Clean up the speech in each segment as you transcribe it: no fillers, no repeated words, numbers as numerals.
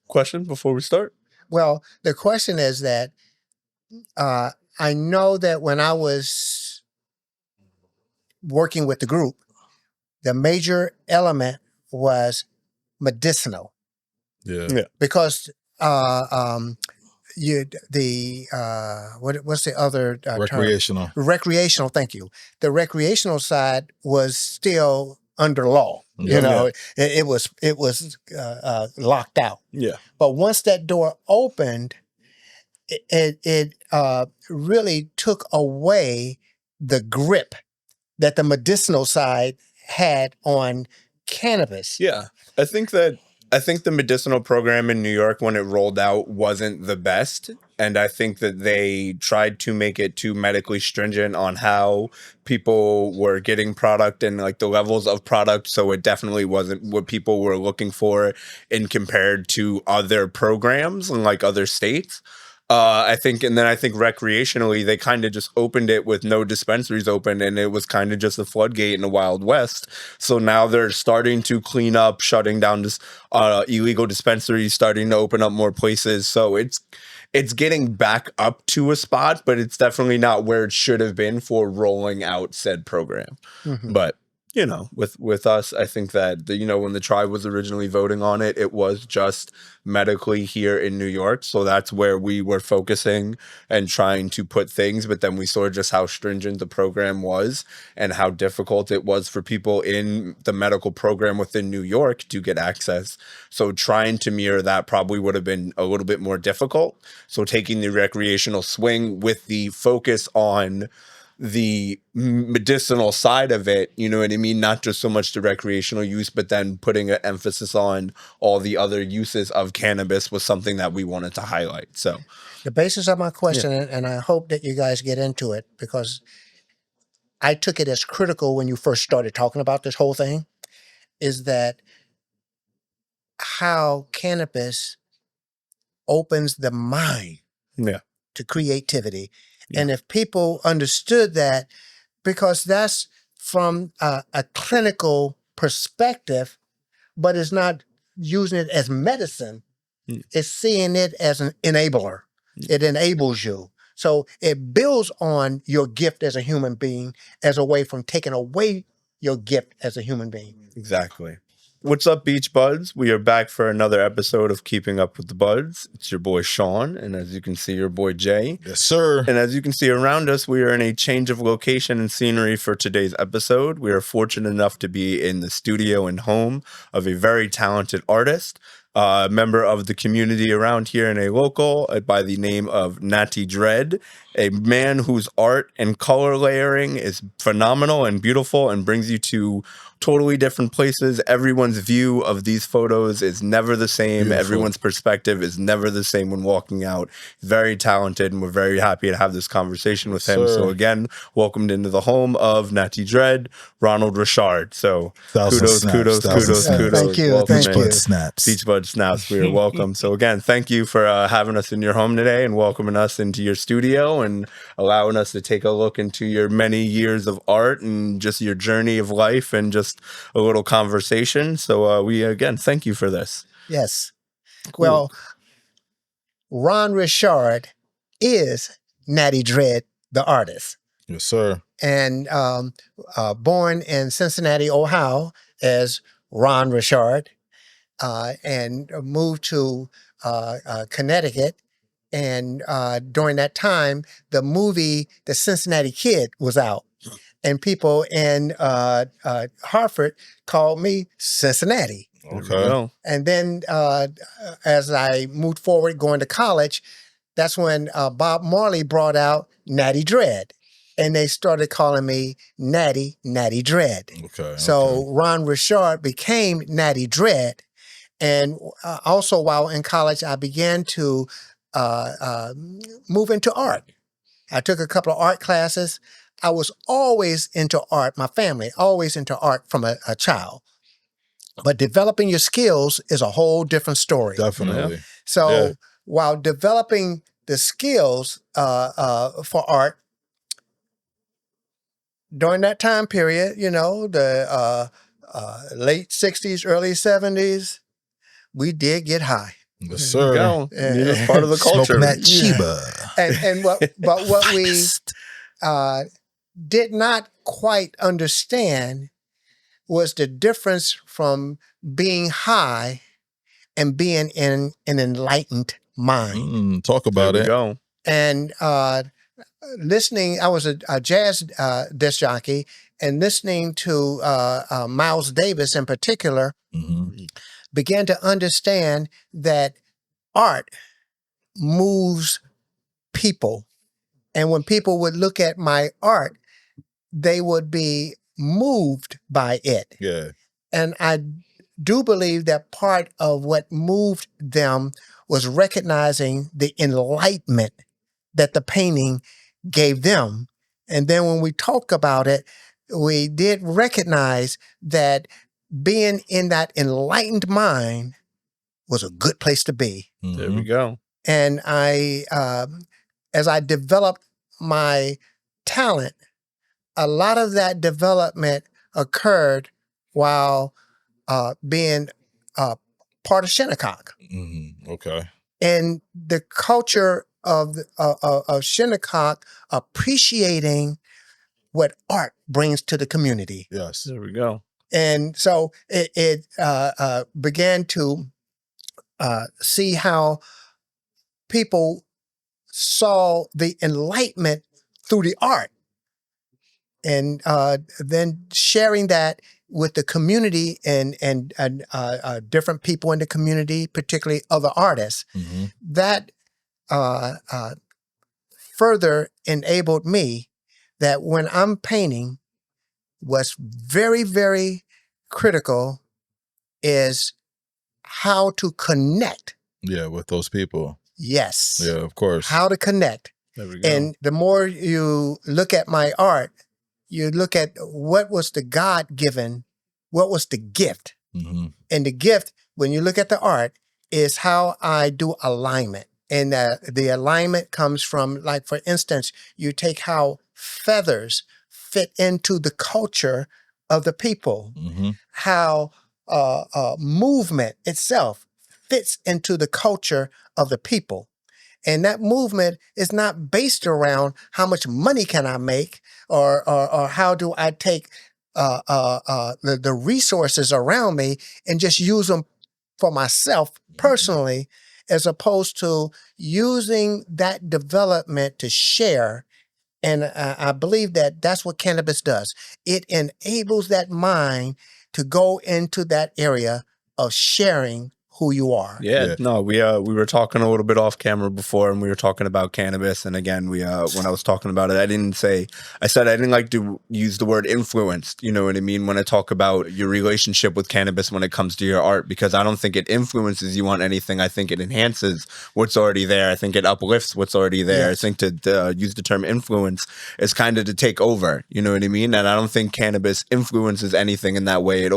question before we start? Well, the question is that I know that when I was working with the group, the major element was medicinal. Yeah. Because what's the other term? Recreational. Recreational. Thank you. The recreational side was still under law. You know, it was locked out. Yeah. But once that door opened, it really took away the grip that the medicinal side had on cannabis. Yeah. I think the medicinal program in New York when it rolled out wasn't the best. And I think that they tried to make it too medically stringent on how people were getting product and like the levels of product. So it definitely wasn't what people were looking for in compared to other programs in like other states. I think recreationally, they kind of just opened it with no dispensaries open, and it was kind of just a floodgate in the Wild West. So now they're starting to clean up, shutting down this illegal dispensaries, starting to open up more places. So it's getting back up to a spot, but it's definitely not where it should have been for rolling out said program. Mm-hmm. But you know, with us, I think that when the tribe was originally voting on it, it was just medically here in New York. So that's where we were focusing and trying to put things. But then we saw just how stringent the program was and how difficult it was for people in the medical program within New York to get access. So trying to mirror that probably would have been a little bit more difficult. So taking the recreational swing with the focus on the medicinal side of it, you know what I mean? Not just so much the recreational use, but then putting an emphasis on all the other uses of cannabis was something that we wanted to highlight. So the basis of my question, and I hope that you guys get into it because I took it as critical when you first started talking about this whole thing, is that how cannabis opens the mind to creativity. Yeah. And if people understood that, because that's from a clinical perspective, but it's not using it as medicine, it's seeing it as an enabler. It enables you. So it builds on your gift as a human being as a way from taking away your gift as a human being. Exactly. What's up, Beach Buds? We are back for another episode of Keeping Up with the Buds. It's your boy Sean, and as you can see, your boy Jay. Yes, sir. And as you can see around us, we are in a change of location and scenery for today's episode. We are fortunate enough to be in the studio and home of a very talented artist, a member of the community around here and a local by the name of Natty Dread, a man whose art and color layering is phenomenal and beautiful and brings you to totally different places. Everyone's view of these photos is never the same. Beautiful. Everyone's perspective is never the same when walking out. Very talented, and we're very happy to have this conversation with him. So again, welcomed into the home of Natty Dread, Ronald Richard. So kudos. Thank you. Welcome Thank you. Snaps. Beach Bud Snaps. We are welcome. So again, thank you for having us in your home today and welcoming us into your studio and allowing us to take a look into your many years of art and just your journey of life and just a little conversation. So we again thank you for this. Yes. Cool. Well, Ron Richard is Natty Dredd, the artist. Yes, sir. And born in Cincinnati, Ohio, as Ron Richard, and moved to Connecticut. And during that time, the movie The Cincinnati Kid was out. And people in Hartford called me Cincinnati. Okay. And then as I moved forward going to college, that's when Bob Marley brought out Natty Dread. And they started calling me Natty Dread. Okay. So Ron Richard became Natty Dread. And also while in college, I began to move into art. I took a couple of art classes. I was always into art, my family, always into art from a child. But developing your skills is a whole different story. Definitely. Yeah. So while developing the skills for art, during that time period, the late 60s, early 70s, we did get high. Yes, sir. Go. It's part of the culture. Smoking that Chiba. But what we did not quite understand was the difference from being high and being in an enlightened mind. Talk about it. Go. And listening, I was a jazz disc jockey, and listening to Miles Davis in particular, began to understand that art moves people. And when people would look at my art, they would be moved by it. Yeah. And I do believe that part of what moved them was recognizing the enlightenment that the painting gave them. And then when we talk about it, we did recognize that being in that enlightened mind was a good place to be. There we go. And I, as I developed my talent, a lot of that development occurred while being part of Shinnecock. Okay. And the culture of Shinnecock appreciating what art brings to the community. Yes. There we go. And so it began to see how people saw the enlightenment through the art. And then sharing that with the community and different people in the community, particularly other artists, that further enabled me that when I'm painting, what's very, very critical is how to connect. Yeah, with those people. Yes. Yeah, of course. How to connect. There we go. And the more you look at my art, you look at what was the God-given, what was the gift. And the gift, when you look at the art, is how I do alignment. And the alignment comes from, like, for instance, you take how feathers fit into the culture of the people, how movement itself fits into the culture of the people. And that movement is not based around how much money can I make or how do I take the resources around me and just use them for myself personally, as opposed to using that development to share. And I believe that that's what cannabis does. It enables that mind to go into that area of sharing who you are. Yeah. No, we were talking a little bit off camera before, and we were talking about cannabis. And again, we when I was talking about it, I said I didn't like to use the word influenced. You know what I mean? When I talk about your relationship with cannabis when it comes to your art, because I don't think it influences you on anything. I think it enhances what's already there. I think it uplifts what's already there. Yes. I think to use the term influence is kind of to take over. You know what I mean? And I don't think cannabis influences anything in that way. It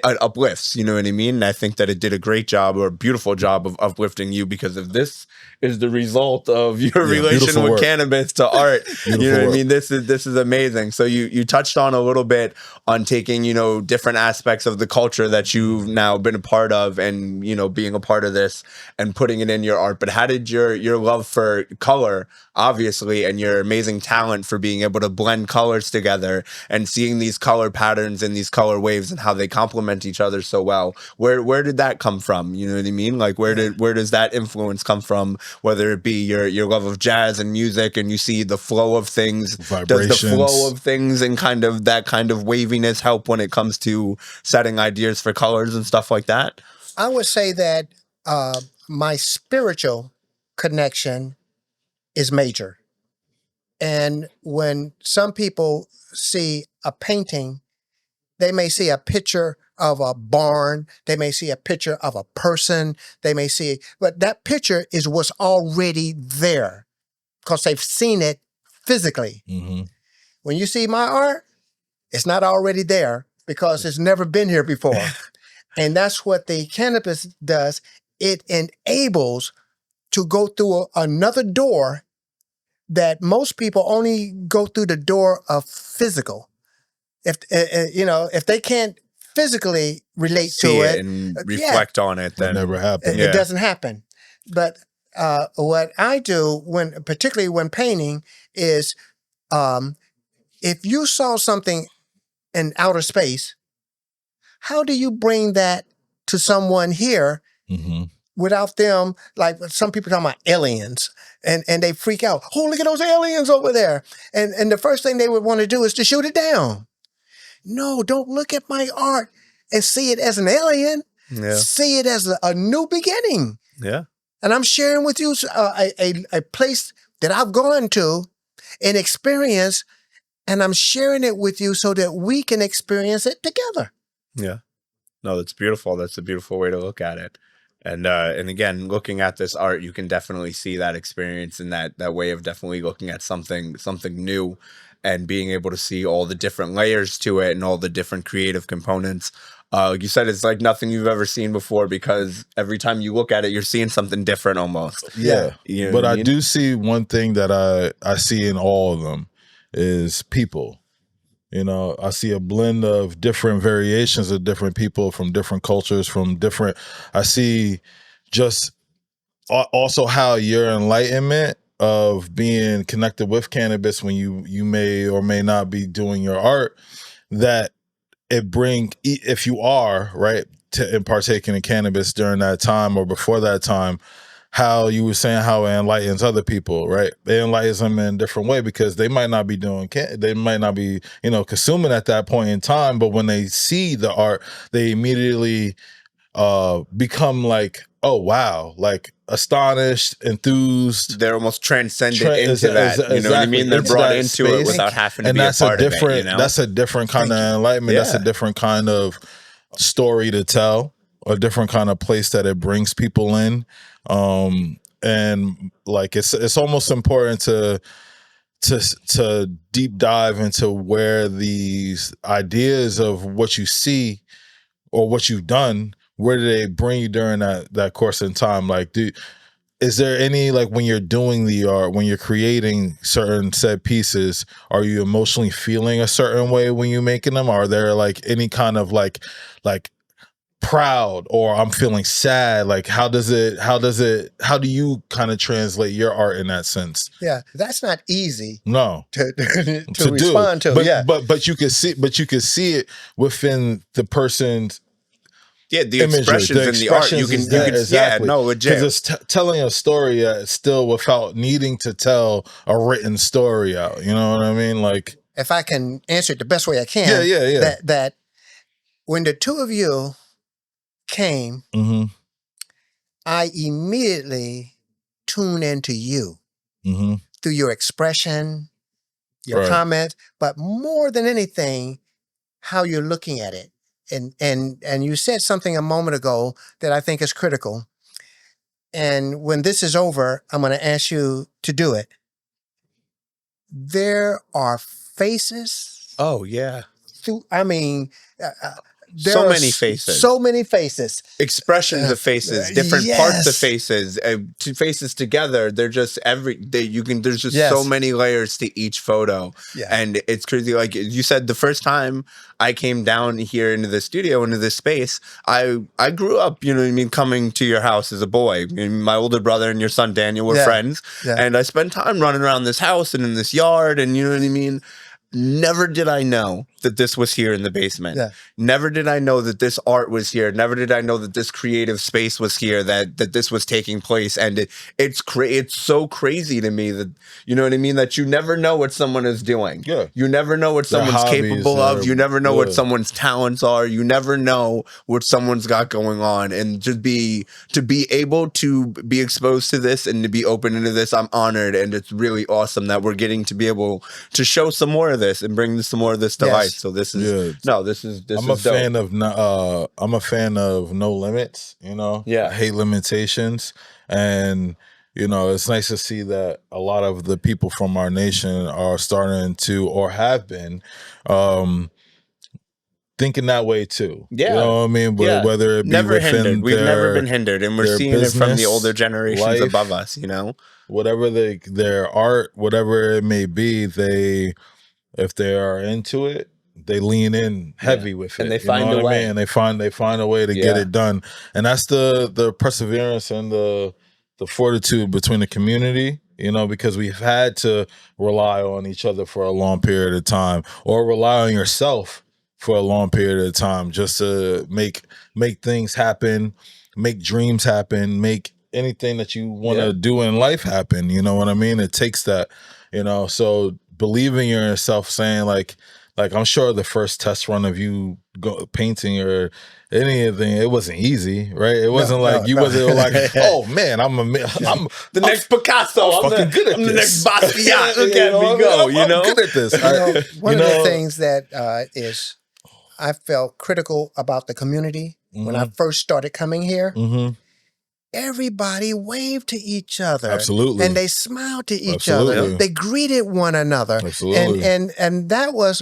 uplifts. You know what I mean? And I think that it did a great job or a beautiful job of uplifting you, because if this is the result of your relation with cannabis to art, you know what I mean? This is amazing. So you touched on a little bit on taking, different aspects of the culture that you've now been a part of and, being a part of this and putting it in your art. But how did your love for color, obviously, and your amazing talent for being able to blend colors together and seeing these color patterns and these color waves and how they complement each other so well, where did that come from? You know what I mean? Like, where does that influence come from? Whether it be your love of jazz and music, and you see the flow of things, does the flow of things and kind of that kind of waviness help when it comes to setting ideas for colors and stuff like that? I would say that my spiritual connection is major. And when some people see a painting, they may see a picture of a barn, they may see a picture of a person, but that picture is what's already there because they've seen it physically. When you see my art, it's not already there because it's never been here before. And that's what the cannabis does. It enables to go through another door that most people only go through the door of physical. If they can't physically relate see to it it and reflect on it, then never happened. it doesn't happen. But what I do particularly when painting is, if you saw something in outer space, how do you bring that to someone here without them, like some people talking about aliens and they freak out. Oh, look at those aliens over there. And the first thing they would want to do is to shoot it down. No, don't look at my art and see it as an alien. Yeah. See it as a new beginning. Yeah. And I'm sharing with you a place that I've gone to and experienced, and I'm sharing it with you so that we can experience it together. Yeah. No, that's beautiful. That's a beautiful way to look at it. And again, looking at this art, you can definitely see that experience and that way of definitely looking at something new and being able to see all the different layers to it and all the different creative components. Like you said, it's like nothing you've ever seen before, because every time you look at it, you're seeing something different almost. Yeah. You know but what I mean? do see one thing that I see in all of them is people. You know, I see a blend of different variations of different people from different cultures, I see just also how your enlightenment of being connected with cannabis when you may or may not be doing your art, that it if you are, right, and partaking in cannabis during that time or before that time, how you were saying how it enlightens other people, right? It enlightens them in a different way because they might not be they might not be, consuming at that point in time, but when they see the art, they immediately become like, oh wow, like astonished, enthused. They're almost transcended into that. You know what I mean? They're brought into it without having to be a part of it. That's a different kind of enlightenment. Yeah. That's a different kind of story to tell, a different kind of place that it brings people in. And like it's almost important to deep dive into where these ideas of what you see or what you've done, where do they bring you during that course in time? Like, is there any, like, when you're doing the art, when you're creating certain set pieces, are you emotionally feeling a certain way when you're making them? Are there like any kind of like proud, or I'm feeling sad? Like, how do you kind of translate your art in that sense? Yeah, that's not easy. No, to respond to. But you can see it within the person's. Yeah, the expressions in the art. You can exactly. Yeah, no, legit. Because it's telling a story still without needing to tell a written story out. You know what I mean? Like, if I can answer it the best way I can. Yeah. That when the two of you came, I immediately tune into you through your expression, your comments, but more than anything, how you're looking at it. And you said something a moment ago that I think is critical. And when this is over, I'm going to ask you to do it. There are faces. Oh, yeah. So many faces. So many faces. Expressions of faces, different parts of faces, two faces together. They're just there's just so many layers to each photo. Yeah. And it's crazy. Like you said, the first time I came down here into the studio, into this space, I grew up, you know what I mean, coming to your house as a boy. My older brother and your son Daniel were friends. Yeah. And I spent time running around this house and in this yard, and you know what I mean? Never did I know that this was here in the basement. Yeah. Never did I know that this art was here. Never did I know that this creative space was here, that this was taking place. And it's so crazy to me that, you know what I mean, that you never know what someone is doing. Yeah. You never know what someone's capable of. You never know what someone's talents are. You never know what someone's got going on. And to be able to be exposed to this and to be open into this, I'm honored. And it's really awesome that we're getting to be able to show some more of this and bring some more of this to light. So this is I'm a fan of no limits, you know. Yeah. I hate limitations. And it's nice to see that a lot of the people from our nation are starting to, or have been, thinking that way too. Yeah. You know what I mean? Whether it be never within hindered. We've never been hindered, and we're seeing it from the older generations above us, Whatever their art, whatever it may be, if they are into it, they lean in heavy with it, and they find a way. And they find a way to get it done, and that's the perseverance and the fortitude between the community. Because we've had to rely on each other for a long period of time, or rely on yourself for a long period of time, just to make things happen, make dreams happen, make anything that you want to do in life happen. You know what I mean? It takes that, so believing in yourself, saying like I'm sure the first test run of you painting or anything, it wasn't easy, right? It wasn't wasn't like, oh man, I'm the next Picasso. I'm fucking good at this. I'm the next Basquiat. Look at me go. I'm good at this. One of the things that is I felt critical about the community when I first started coming here. Everybody waved to each other. Absolutely. And they smiled to each other. They greeted one another. Absolutely. And that was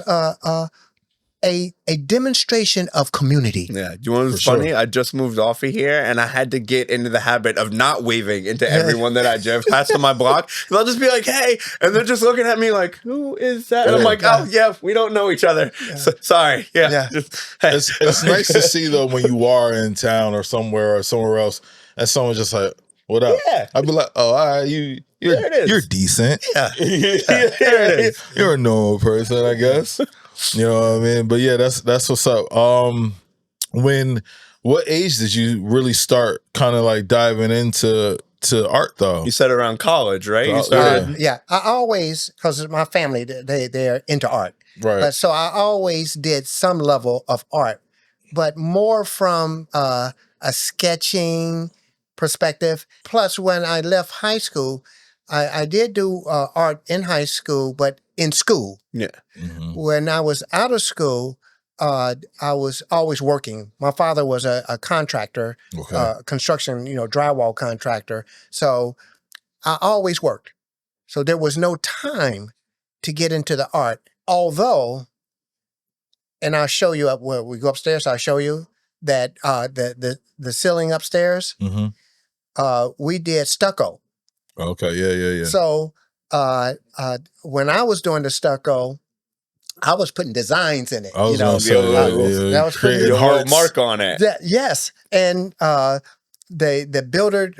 a demonstration of community. Yeah. You know what's funny? I just moved off of here, and I had to get into the habit of not waving into everyone that I drive past on my block. They'll just be like, hey, and they're just looking at me like, who is that? And I'm like, oh, yeah, we don't know each other. Sorry. Yeah. It's nice to see, though, when you are in town or somewhere else, and someone's just like, what up? Yeah. I'd be like, oh, all right, you're decent. Yeah. There it is. You're a normal person, I guess. You know what I mean? But yeah, that's what's up. What age did you really start kind of like diving into art though? You said around college, right? Yeah, I always, because my family, they're into art. Right. But so I always did some level of art, but more from a sketching perspective. Plus, when I left high school, I did do art in high school, but in school. Yeah. When I was out of school, I was always working. My father was a contractor, construction, drywall contractor. So I always worked. So there was no time to get into the art. Although, and I'll show you where we go upstairs, I'll show you that the ceiling upstairs, we did stucco. Okay, yeah. So when I was doing the stucco, I was putting designs in it. I was gonna say, that was putting your whole mark on it. Yes, and the builder.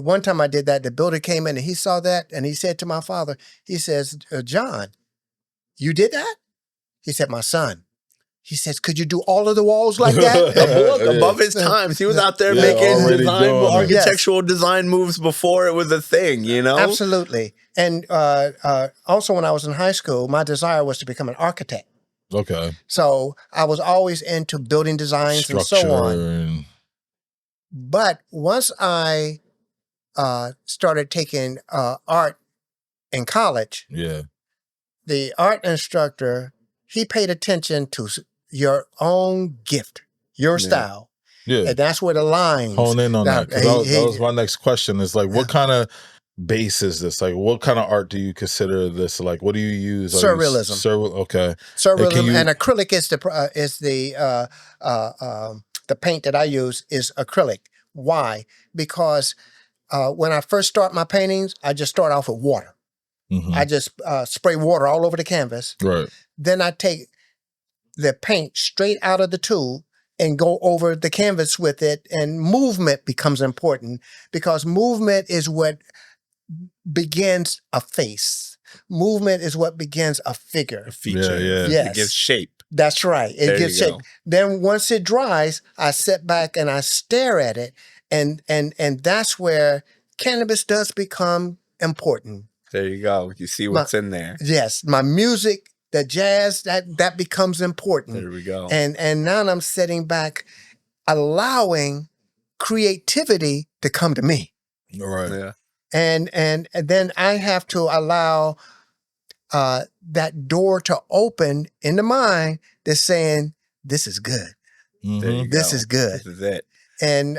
One time I did that. The builder came in and he saw that and he said to my father, he says, "John, you did that?" He said, "My son." He says, "Could you do all of the walls like that?" Above his times. He was out there making architectural design moves before it was a thing, Absolutely. And also when I was in high school, my desire was to become an architect. Okay. So I was always into building designs and so on. But once I started taking art in college, the art instructor, he paid attention to your own gift, your style. Yeah. And that's where the lines hone in on that. That was my next question is like, what kind of base is this? Like, what kind of art do you consider this? Like, what do you use? Surrealism. Okay. Surrealism and acrylic is the paint that I use is acrylic. Why? Because when I first start my paintings, I just start off with water. I just spray water all over the canvas. Right. Then I take the paint straight out of the tube and go over the canvas with it, and movement becomes important because movement is what begins a face. Movement is what begins a figure. A feature. Yeah. Yes. It gives shape. That's right. It gives shape. Then once it dries, I sit back and I stare at it, and that's where cannabis does become important. There you go. You see what's in there. Yes. My music, the jazz, that becomes important. There we go. And now I'm sitting back, allowing creativity to come to me. All right. Yeah. And then I have to allow that door to open in the mind that's saying, this is good. There you This go. is good. This is it. And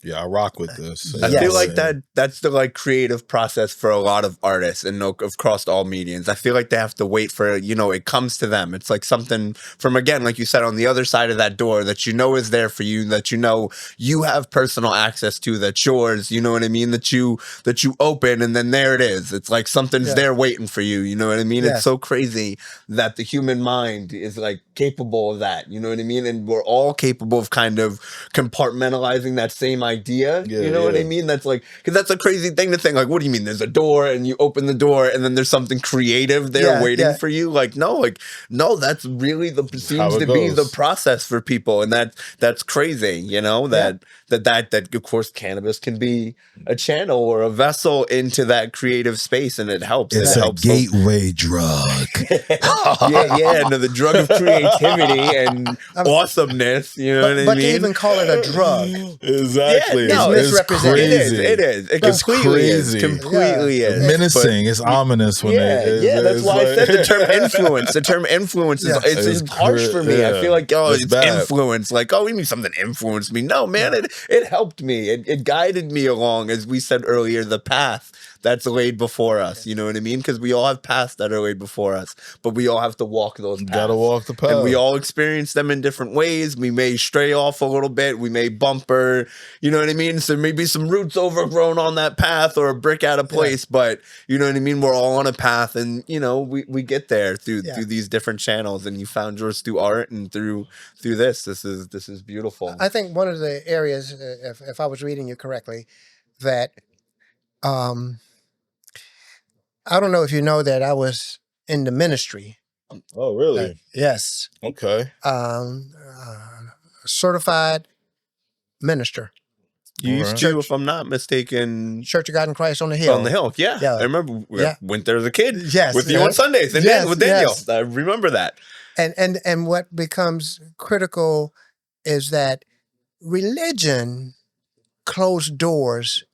Yeah, I rock with this. I Yeah, feel like yeah. that's the like creative process for a lot of artists and across all mediums. I feel like they have to wait for, it comes to them. It's like something from, again, like you said, on the other side of that door that is there for you, that you have personal access to, that's yours, you know what I mean? That you open, and then there it is. It's like something's there waiting for you, you know what I mean? It's so crazy that the human mind is like capable of that, you know what I mean? And we're all capable of kind of compartmentalizing that same idea, you know what I mean? That's like, because that's a crazy thing to think, like, what do you mean there's a door and you open the door and then there's something creative there waiting for you? Like, no, that's really seems to be the process for people. And that's crazy, that of course cannabis can be a channel or a vessel into that creative space, and it helps. It's it a helps gateway drug. no, the drug of creativity and awesomeness, you know what I mean? But to even call it a drug, exactly. Yeah, no, it's misrepresented. It is. It completely is. Completely is. Menacing. It's ominous when that's why I said the term influence. The term influence is it's harsh for me. I feel like, it's influence. Like, we mean something influenced me. No, man, it helped me. It guided me along, as we said earlier, the path that's laid before us. You know what I mean? Because we all have paths that are laid before us, but we all have to walk those paths. Gotta walk the path. And we all experience them in different ways. We may stray off a little bit. We may bumper, you know what I mean? So maybe some roots overgrown on that path or a brick out of place, but you know what I mean? We're all on a path, and we get there through these different channels, and you found yours through art and through this. This is beautiful. I think one of the areas, if I was reading you correctly, that I don't know if you know that I was in the ministry. Oh, really? Yes. Okay. Certified minister. You used to, if I'm not mistaken, Church of God in Christ on the Hill. On the Hill, yeah. I remember went there as a kid. Yes. With you on Sundays, and then with Daniel. Yes. I remember that. And what becomes critical is that religion closed doors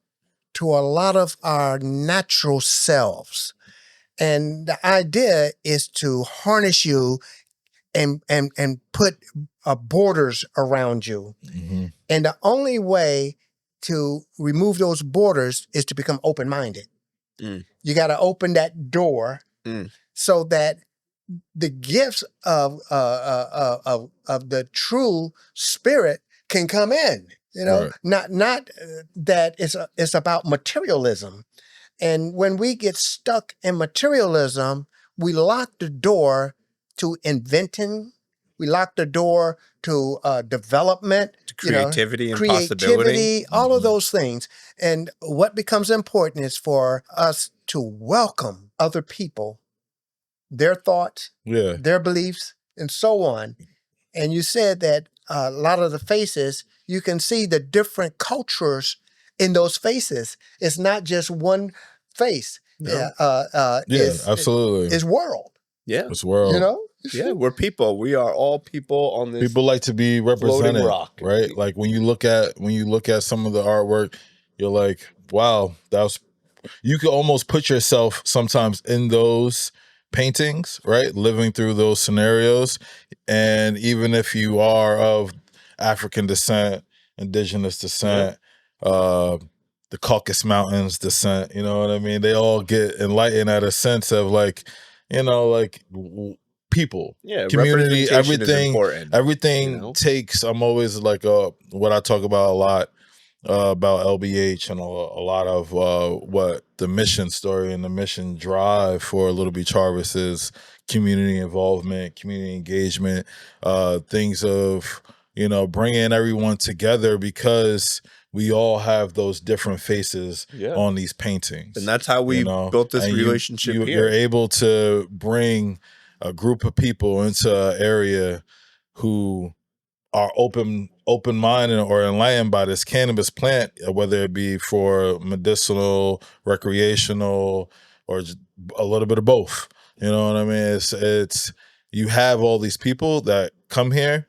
to a lot of our natural selves. And the idea is to harness you and put borders around you. Mm-hmm. And the only way to remove those borders is to become open-minded. Mm. You got to open that door so that the gifts of the true spirit can come in. Not that it's about materialism. And when we get stuck in materialism, we lock the door to inventing. We lock the door to development, to creativity and possibility, all of those things. And what becomes important is for us to welcome other people, their thoughts, their beliefs, and so on. And you said that a lot of the faces, you can see the different cultures in those faces. It's not just one face. No. Absolutely. It's world. Yeah. It's world. Yeah, we're people. We are all people on this. People like to be represented, rock, right? Like when you look at some of the artwork, you're like, wow, you could almost put yourself sometimes in those paintings, right? Living through those scenarios. And even if you are of African descent, indigenous descent, the Caucasus Mountains descent, you know what I mean? They all get enlightened at a sense of like, people, community, everything takes. I'm always like what I talk about a lot about LBH and a lot of what the mission story and the mission drive for Little Beach Harvest is: community involvement, community engagement, things of bringing everyone together, because we all have those different faces on these paintings, and that's how we built this relationship. You're able to bring a group of people into an area who are open-minded or enlightened by this cannabis plant, whether it be for medicinal, recreational, or just a little bit of both. You know what I mean? It's you have all these people that come here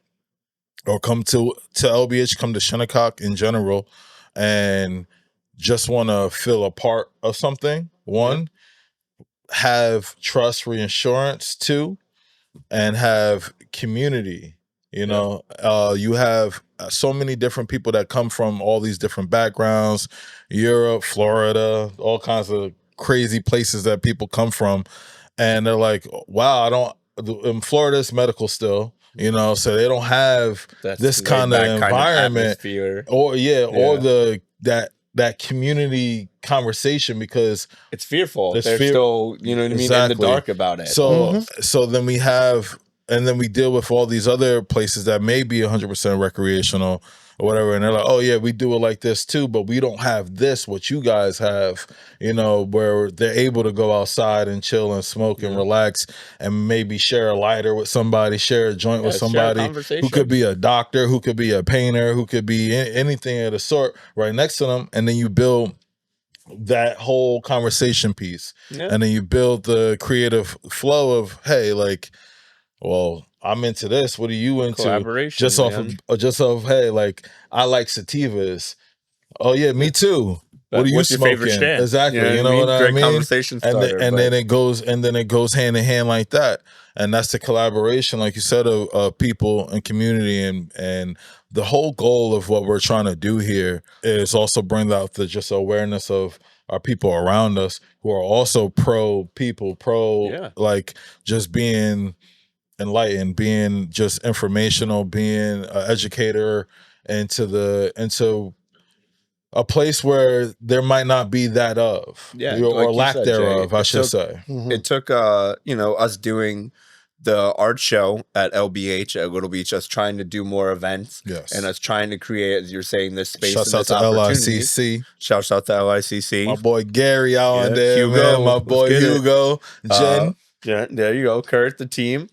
or come to LBH, come to Shinnecock in general, and just want to feel a part of something. One, have trust, reassurance. Two, and have community You know, you have so many different people that come from all these different backgrounds, Europe, Florida, all kinds of crazy places that people come from. And they're like, wow, in Florida, it's medical still, you know, so they don't have this kind of environment or that community conversation because it's fearful. They're still, you know what I mean, in the dark about it. So, so then we have, and then we deal with all these other places that may be 100% recreational or whatever. And they're like, oh yeah, we do it like this too, but we don't have this, what you guys have, you know, where they're able to go outside and chill and smoke and relax and maybe share a lighter with somebody, share a joint with somebody who could be a doctor, who could be a painter, who could be anything of the sort right next to them. And then you build that whole conversation piece. And then you build the creative flow of, hey, like, well, I'm into this. What are you into? Collaboration. Just off, hey, like, I like sativas. Oh yeah, me too. What are you smoking? Exactly. You know what I mean? Conversation starter, and then it goes hand in hand like that. And that's the collaboration, like you said, of people and community, and the whole goal of what we're trying to do here is also bring out the just awareness of our people around us who are also pro like just being enlightened, being just informational, being an educator into a place where there might not be that of, or lack thereof, I should say. It took, you know, us doing the art show at LBH at Little Beach, us trying to do more events, and us trying to create, as you're saying, this space. Shouts out to LICC. Shouts out to LICC. My boy Gary out on there, Hugo, man. My boy Hugo, Jen. Yeah, there you go, Kurt, the team.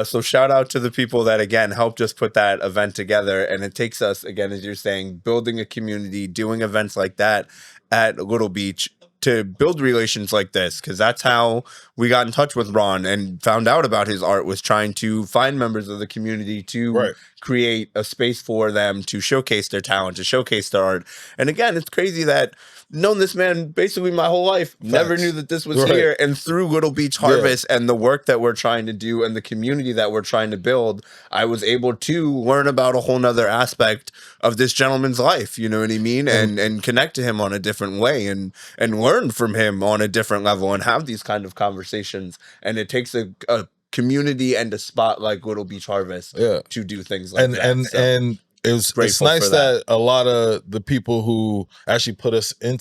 So shout out to the people that, again, helped us put that event together. And it takes us, again, as you're saying, building a community, doing events like that at Little Beach to build relations like this, because that's how we got in touch with Ron and found out about his art, was trying to find members of the community to create a space for them to showcase their talent, to showcase their art. And again, it's crazy that known this man basically my whole life, never knew that this was here. And through Little Beach Harvest and the work that we're trying to do and the community that we're trying to build, I was able to learn about a whole nother aspect of this gentleman's life, you know what I mean? And connect to him on a different way and learn from him on a different level and have these kind of conversations. And it takes a community and a spot like Little Beach Harvest to do things like that. And it's nice that a lot of the people who actually put us in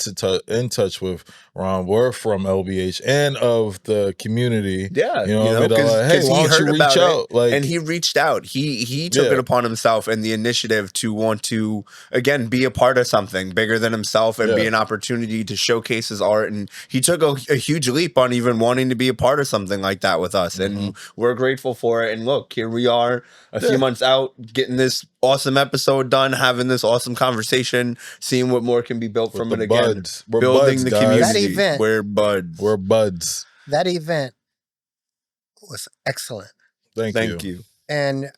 touch with Ron were from LBH and of the community. Yeah, you know, like, hey, why don't you reach out? Like, and he reached out. He took it upon himself and the initiative to want to, again, be a part of something bigger than himself and be an opportunity to showcase his art. And he took a huge leap on even wanting to be a part of something like that with us. And we're grateful for it. And look, here we are a few months out, getting this awesome episode done, having this awesome conversation, seeing what more can be built from it again. We're building buds, the guys. community. That event, we're buds. We're buds. That event was excellent. Thank you. And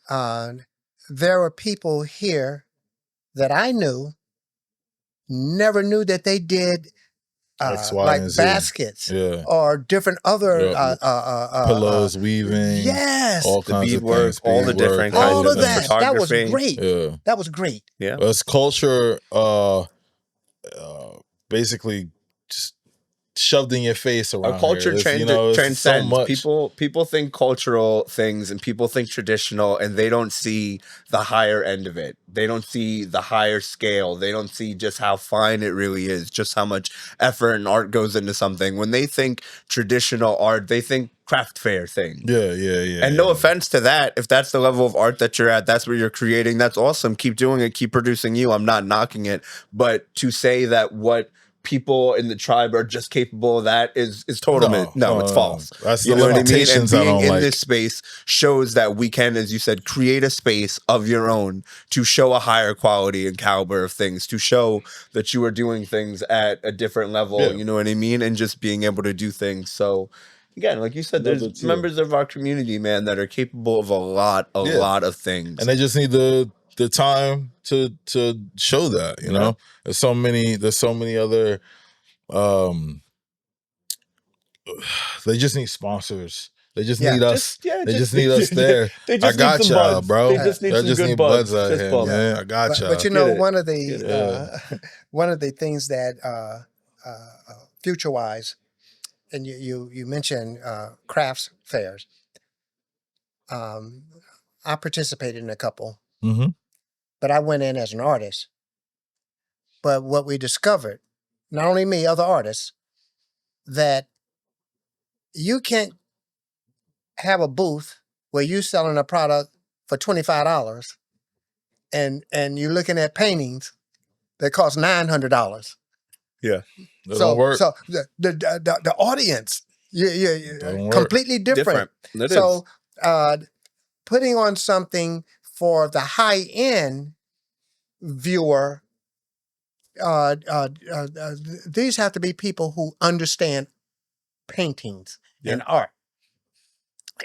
there were people here that I knew, never knew that they did X, Y, like and Z. baskets or different other pillows, weaving, all kinds of beadwork, things, all the different kinds all of that. photography. That was great. That was great. Yeah, it's culture basically just shoved in your face around our culture here. transcends. So people think cultural things and people think traditional, and they don't see the higher end of it. They don't see the higher scale. They don't see just how fine it really is, just how much effort and art goes into something. When they think traditional art, they think craft fair thing. Yeah. And no offense to that. If that's the level of art that you're at, that's where you're creating, that's awesome. Keep doing it. Keep producing you. I'm not knocking it. But to say that what people in the tribe are just capable of that is total no, it's false. That's you the know what I mean? limitations And being I don't in like. this space shows that we can, as you said, create a space of your own to show a higher quality and caliber of things, to show that you are doing things at a different level, you know what I mean? And just being able to do things. So again, like you said, there's members of our community, man, that are capable of a lot of things. And they just need the time to show that, you know? There's so many other they just need sponsors They just Yeah. need us. They just need us there. They I just got need some y'all, buds. bro. They just need Y'all some just good need buds. buds out Fist here, bump. man. I got y'all. But you know, Get it. one of the things that future wise, and you mentioned crafts fairs. I participated in a couple, Mm-hmm. but I went in as an artist. But what we discovered, not only me, other artists, that you can't have a booth where you're selling a product for $25 and you're looking at paintings that cost $900. Yeah. That don't work. So the audience, Don't work. completely different. It So putting on something for the high end viewer, these have to be people who understand paintings and art.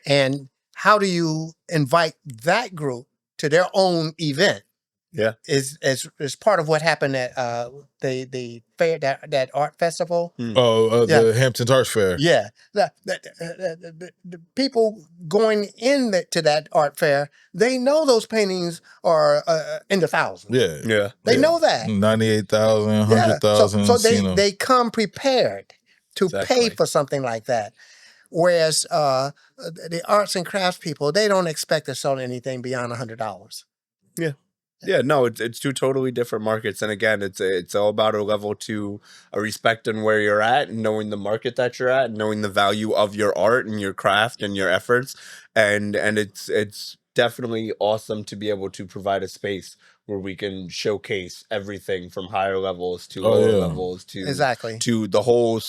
And how do you invite that group to their own event? Yeah. Is part of what happened at the fair, that art festival. The Hamptons Arts Fair. Yeah, the people going to that art fair, they know those paintings are in the thousands. Yeah. They know that. 98,000, 100,000. So they come prepared to pay for something like that. Whereas the arts and crafts people, they don't expect to sell anything beyond $100. Yeah. Yeah, no, it's two totally different markets, and again, it's all about a level to a respect on where you're at, and knowing the market that you're at, and knowing the value of your art and your craft and your efforts, and it's definitely awesome to be able to provide a space where we can showcase everything from higher levels to lower levels to to the whole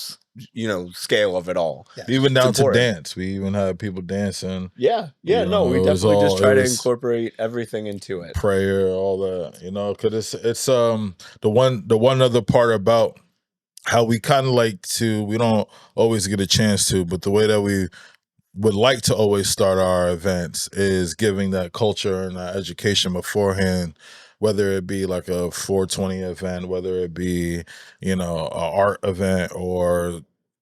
scale of it all. Yeah. Even down to dance. We even had people dancing. Yeah. We definitely just try to incorporate everything into it. Prayer, all that, because it's the one other part about how we kind of like to, we don't always get a chance to, but the way that we would like to always start our events is giving that culture and that education beforehand, whether it be like a 420 event, whether it be, an art event or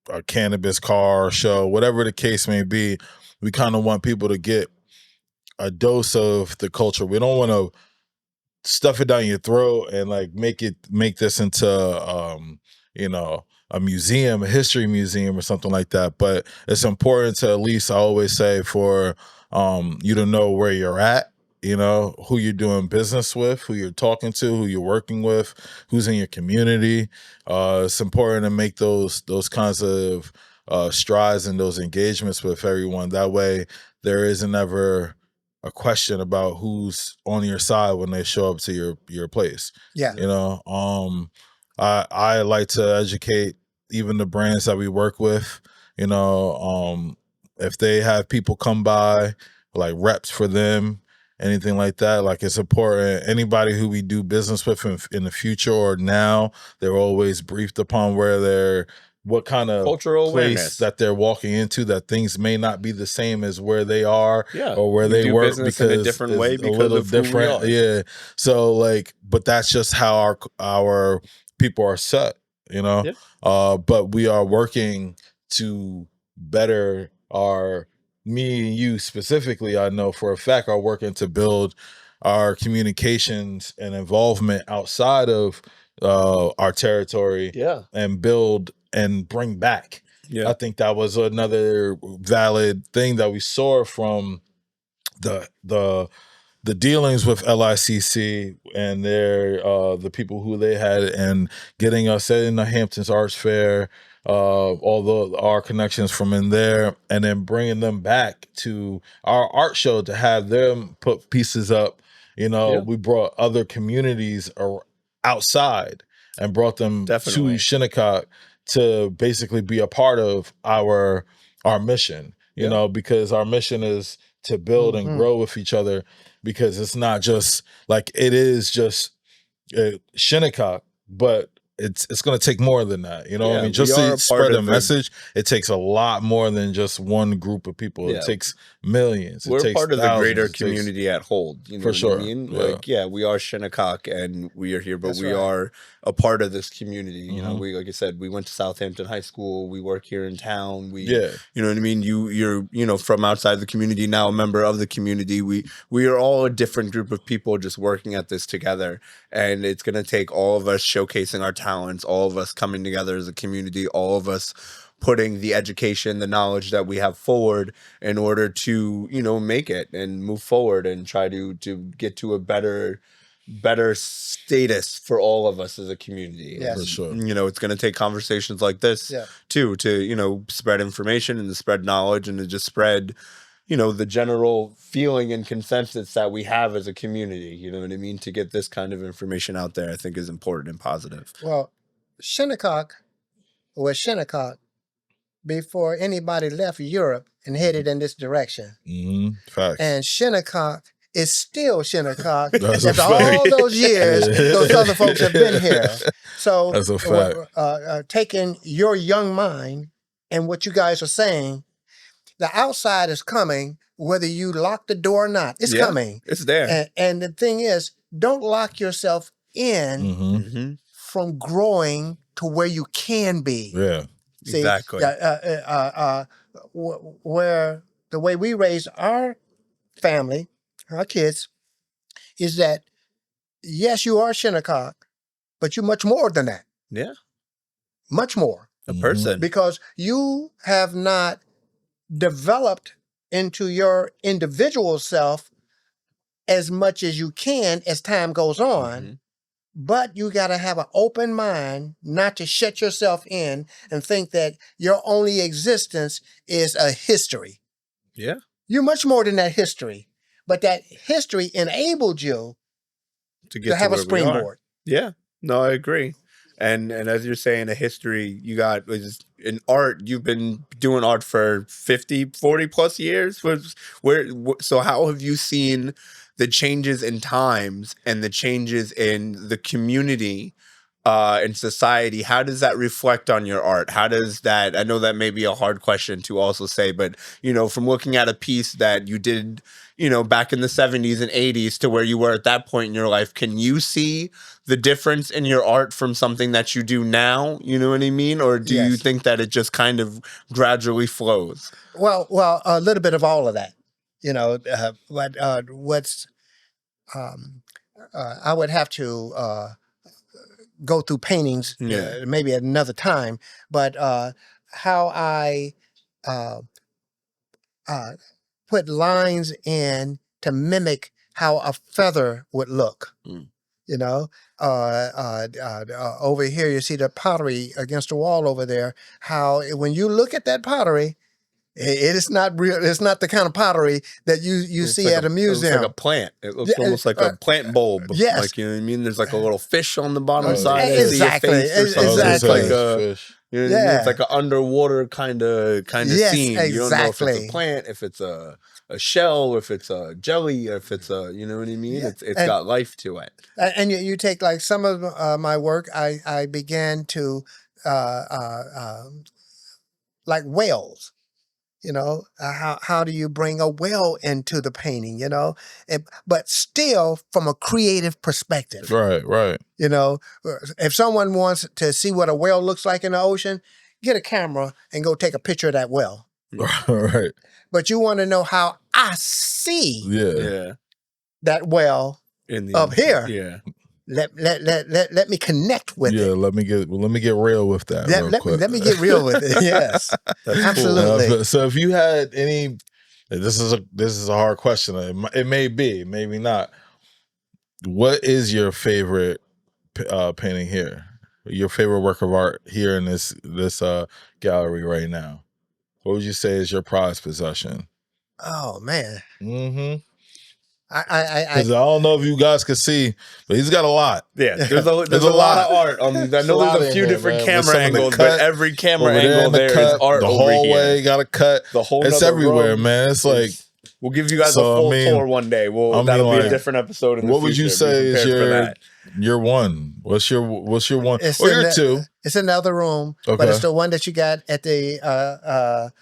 a cannabis car show, whatever the case may be. We kind of want people to get a dose of the culture. We don't want to stuff it down your throat and like make this into a museum, a history museum or something like that. But it's important to, at least I always say, for you to know where you're at, who you're doing business with, who you're talking to, who you're working with, who's in your community. It's important to make those kinds of strides and those engagements with everyone. That way there isn't ever a question about who's on your side when they show up to your place. Yeah. I like to educate even the brands that we work with, if they have people come by, like reps for them, anything like that, like it's important. Anybody who we do business with in the future or now, they're always briefed upon what kind of cultural place awareness that they're walking into, that things may not be the same as where they are or where they work, because in a different way because a little of who different. we are. Yeah. So but that's just how our people are set, but we are working to better me and you specifically, I know for a fact, are working to build our communications and involvement outside of our territory, and build and bring back. I think that was another valid thing that we saw from the dealings with LICC and the people who they had, and getting us in the Hamptons Arts Fair, all our connections from in there, and then bringing them back to our art show to have them put pieces up. We brought other communities outside and brought them to Shinnecock to basically be a part of our mission, because our mission is to build and grow with each other, because it's not just like, it is just Shinnecock, but it's going to take more than that. What I mean? Just to spread a message, it takes a lot more than just one group of people. It takes millions. It We're takes part of the thousands. greater It takes- community at Hold. You know For what sure, I mean? yeah. Like, yeah, we are Shinnecock and we are here, but That's we right. are a part of this community. You know, Mhm. we, like I said, we went to Southampton High School. We work here in town. We, Yeah. you know what I mean? You're, you know, from outside the community, now a member of the community. We are all a different group of people just working at this together. And it's going to take all of us showcasing our talents, all of us coming together as a community, all of us putting the education, the knowledge that we have forward in order to, you know, make it and move forward and try to get to a better status for all of us as a community. Yes. For sure. You know, it's going to take conversations like this Yeah. too, to, you know, spread information and to spread knowledge and to just spread, you know, the general feeling and consensus that we have as a community. You know what I mean? To get this kind of information out there, I think is important and positive. Well, Shinnecock was Shinnecock before anybody left Europe and headed in this direction. Mm-hmm. Facts. And Shinnecock is still Shinnecock That's a after all fact. those years those other folks have been here. So That's a fact. taking your young mind and what you guys are saying, the outside is coming, whether you lock the door or not. It's Yeah. coming. It's there. And the thing is, don't lock yourself in Mm-hmm. Mm-hmm. from growing to where you can be. Yeah. See, Exactly. where the way we raise our family, our kids, is that yes, you are Shinnecock, but you're much more than that. Yeah. Much more. A Mhm. person. Because you have not developed into your individual self as much as you can as time goes on. Mhm. But you got to have an open mind, not to shut yourself in and think that your only existence is a history. Yeah. You're much more than that history. But that history enabled you To to have a where we are. springboard. Yeah, no, I agree. And as you're saying, a history, you got in art, you've been doing art for 50, 40 plus years. So how have you seen the changes in times and the changes in the community and society? How does that reflect on your art? How does that, I know that may be a hard question to also say, but, you know, from looking at a piece that you did, you know, back in the 70s and 80s to where you were at that point in your life, can you see the difference in your art from something that you do now? You know what I mean? Or do you Yes. think that it just kind of gradually flows? Well, a little bit of all of that. You know, what's I would have to go through paintings Yeah. maybe at another time, but how I put lines in to mimic how a feather would look. Mm. You know, over here you see the pottery against the wall over there. How when you look at that pottery, it is not real. It's not the kind of pottery that you It's see like at a museum. It looks like a plant. It looks Yeah, almost like a plant bulb. yes. Like, you know what I mean? There's like a little fish on the bottom Oh, side. I see a exactly, face or something. exactly. It's like a, Fish. you know what I mean? Yeah. It's like an underwater kind of Yes, scene. You don't know if it's exactly. a plant, if it's a shell, if it's a jelly, if it's a, you know what I mean? Yeah. It's And- got life to it. And you take like some of my work, I began to like whales. You know, how do you bring a whale into the painting? You know, but still from a creative perspective. Right, right. You know, if someone wants to see what a whale looks like in the ocean, get a camera and go take a picture of that whale. Right. But you want to know how I see Yeah. Yeah. that whale In the up here. Yeah. Let me connect with Yeah, it. let me get real with that real quick. Let me get real with it. Yes, That's cool. absolutely. So if you had any, this is a hard question. It may be, maybe not. What is your favorite painting here? Your favorite work of art here in this gallery right now? What would you say is your prized possession? Oh man, Mm-hmm. I Because I don't know if you guys can see, but he's got a lot. Yeah, there's a There's a lot of lot. art. I know a there's lot a in few here, different man. With camera some of the angles, cut but every camera Over there angle in the there is cut, art the over hallway here. got a cut. The whole It's nother everywhere, room man. It's like, we'll give you guys So, a full I mean- tour one day. I mean, That'll be like, a different episode in the what would you future. say Be is prepared for your that. your one? What's your one? It's Or in your the- two? It's in the other room, but Okay. it's the one that you got at the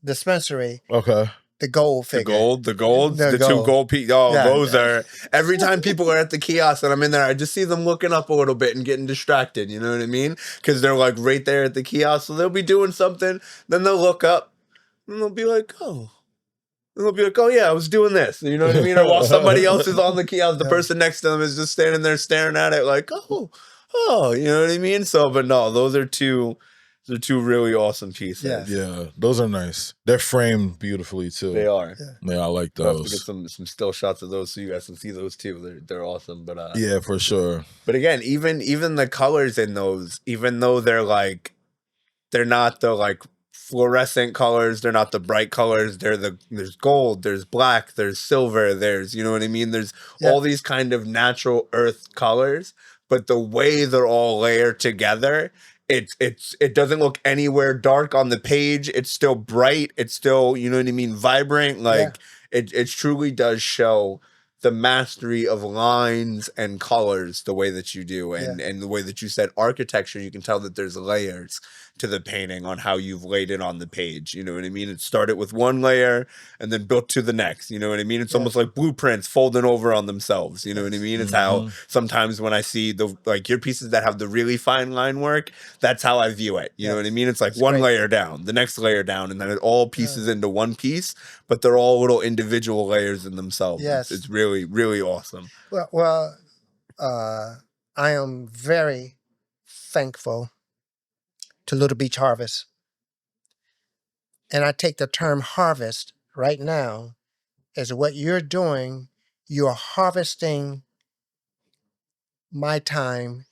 dispensary. Okay. the gold The figure. gold, the two gold pieces. Oh, Yeah. those are, every time people are at the kiosk and I'm in there, I just see them looking up a little bit and getting distracted. You know what I mean? Because they're like right there at the kiosk. So they'll be doing something. Then they'll look up and they'll be like, oh. And they'll be like, oh yeah, I was doing this. You know what I mean? Or while somebody else is on the kiosk, the person next to them is just standing there staring at it like, oh, you know what I mean? So, but no, those are two really awesome pieces. Yes. Yeah, those are nice. They're framed beautifully too. They are. Yeah, I like We'll have to those. get some still shots of those so you guys can see those too. They're awesome. But Yeah, for sure. But again, even the colors in those, even though they're not the like fluorescent colors, they're not the bright colors, there's gold, there's black, there's silver, there's, you know what I mean? There's all these kind of natural earth colors, but the way they're all layered together, it doesn't look anywhere dark on the page. It's still bright. It's still, you know what I mean, vibrant. Like it truly does show the mastery of lines and colors the way that you do, and the way that you said architecture. You can tell that there's layers to the painting on how you've laid it on the page. You know what I mean? It started with one layer and then built to the next. You know what I mean? It's almost like blueprints folding over on themselves. You know what I mean? It's how sometimes when I see your pieces that have the really fine line work, that's how I view it. You know what I mean? It's like one layer down, the next layer down, and then it all pieces into one piece, but they're all little individual layers in themselves. Yes. It's really, really awesome. Well, I am very thankful to Little Beach Harvest. And I take the term harvest right now as what you're doing. You're harvesting my time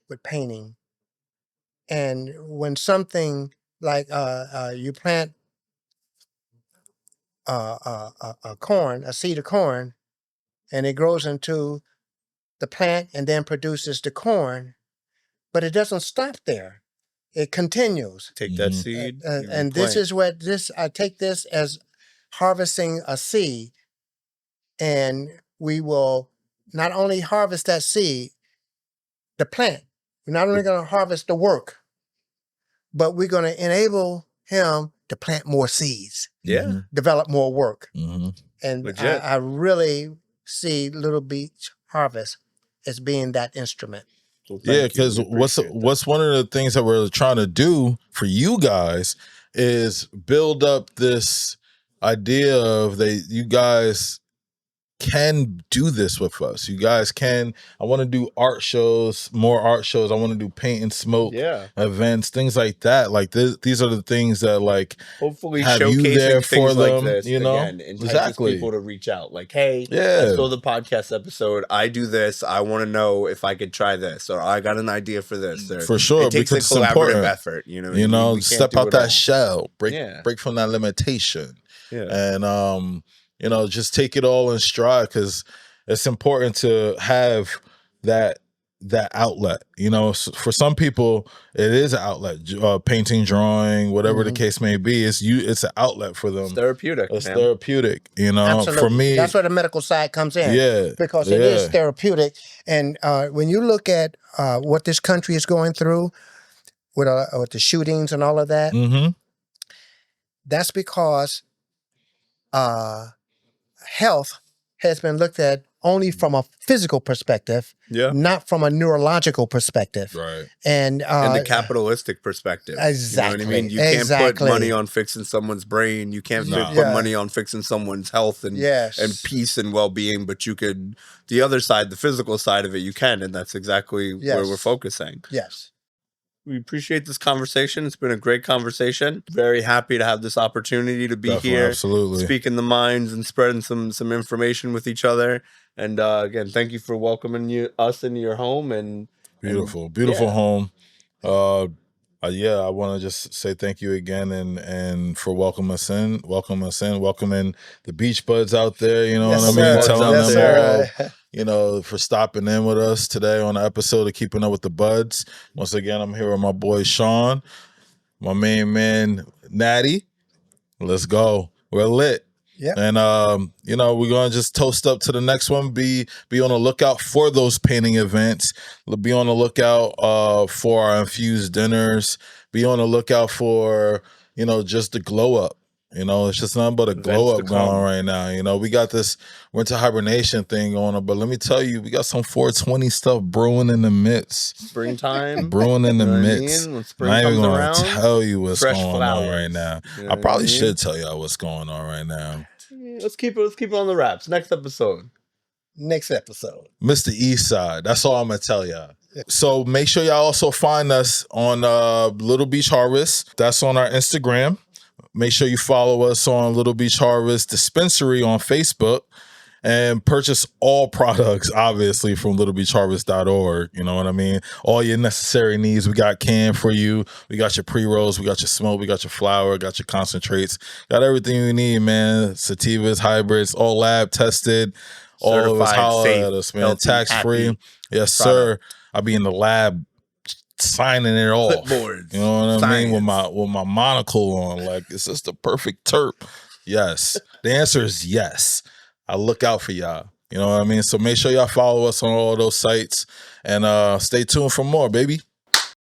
with painting. And when something like you plant a seed of corn, and it grows into the plant and then produces the corn, but it doesn't stop there. It continues. Take that seed. And this is what I take this as harvesting a seed, and we will not only harvest that seed, the plant. We're not only going to harvest the work, but we're going to enable him to plant more seeds. Yeah. Develop more work. Mm-hmm. And I really see Little Beach Harvest as being that instrument. Well, Yeah, because what's one of the things that we're trying to do for you guys is build up this idea of you guys can do this with us. You guys can. I want to do art shows, more art shows. I want to do paint and smoke events, things like that. Like these are the things that like hopefully have showcasing you there things for them, like this, you know, again, entices people to reach out. Like, hey, I saw the podcast episode. I do this. I want to know if I could try this, or I got an idea for this. Or, for sure, it takes because a collaborative it's important. effort. You know, Step out that shell, break from that limitation, and you know, just take it all in stride, because it's important to have that outlet. You know, for some people, it is an outlet. Painting, drawing, whatever the case may be, it's an outlet for them. It's therapeutic. It's therapeutic. You know, absolutely. For me, that's where the medical side comes in. Yeah, because it is therapeutic. And when you look at what this country is going through with the shootings and all of that, that's because health has been looked at only from a physical perspective, not from a neurological perspective. Right. And the capitalistic perspective. Exactly. You know what I mean? You can't put money on fixing someone's brain. You can't put money on fixing someone's health and peace and well-being, but you could, the other side, the physical side of it, you can, and that's exactly where we're focusing. Yes. We appreciate this conversation. It's been a great conversation. Very happy to have this opportunity to be here, absolutely, speaking the minds and spreading some information with each other. And again, thank you for welcoming us into your home. And beautiful home. I want to just say thank you again and for welcoming us in, welcoming the Beach Buds out there. You know what I mean? Telling them you know, for stopping in with us today on the episode of Keeping Up with the Buds. Once again, I'm here with my boy Sean, my main man Natty. Let's go. We're lit. Yeah. And you know, we're gonna just toast up to the next one. Be on the lookout for those painting events. Be on the lookout for our infused dinners. Be on the lookout for, you know, just the glow up. You know, it's just nothing but a glow Events up to come. going right now. You know, we got this winter hibernation thing going on, but let me tell you, we got some 420 stuff brewing in the midst. Springtime. Brewing in the You know what I midst. mean? When spring I'm not even comes gonna around, tell you what's fresh going flowers. on right now. You know I what probably mean? should tell y'all what's going on right now. Let's keep it on the wraps. Next episode. Next episode. Mr. Eastside. That's all I'm gonna tell y'all. So make sure y'all also find us on Little Beach Harvest. That's on our Instagram. Make sure you follow us on Little Beach Harvest Dispensary on Facebook. And purchase all products, obviously, from littlebeachharvest.org. You know what I mean? All your necessary needs. We got canned for you. We got your pre-rolls. We got your smoke. We got your flour. Got your concentrates. Got everything you need, man. Sativas, hybrids, all lab tested. All of us Certified, holler safe, at us, man. healthy, Tax-free. happy Yes, product. sir. I'll be in the lab signing it off. Clipboards. You know what I mean? With Science. my monocle on. Like, is this the perfect terp? Yes. The answer is yes. I look out for y'all. You know what I mean? So make sure y'all follow us on all those sites and stay tuned for more, baby.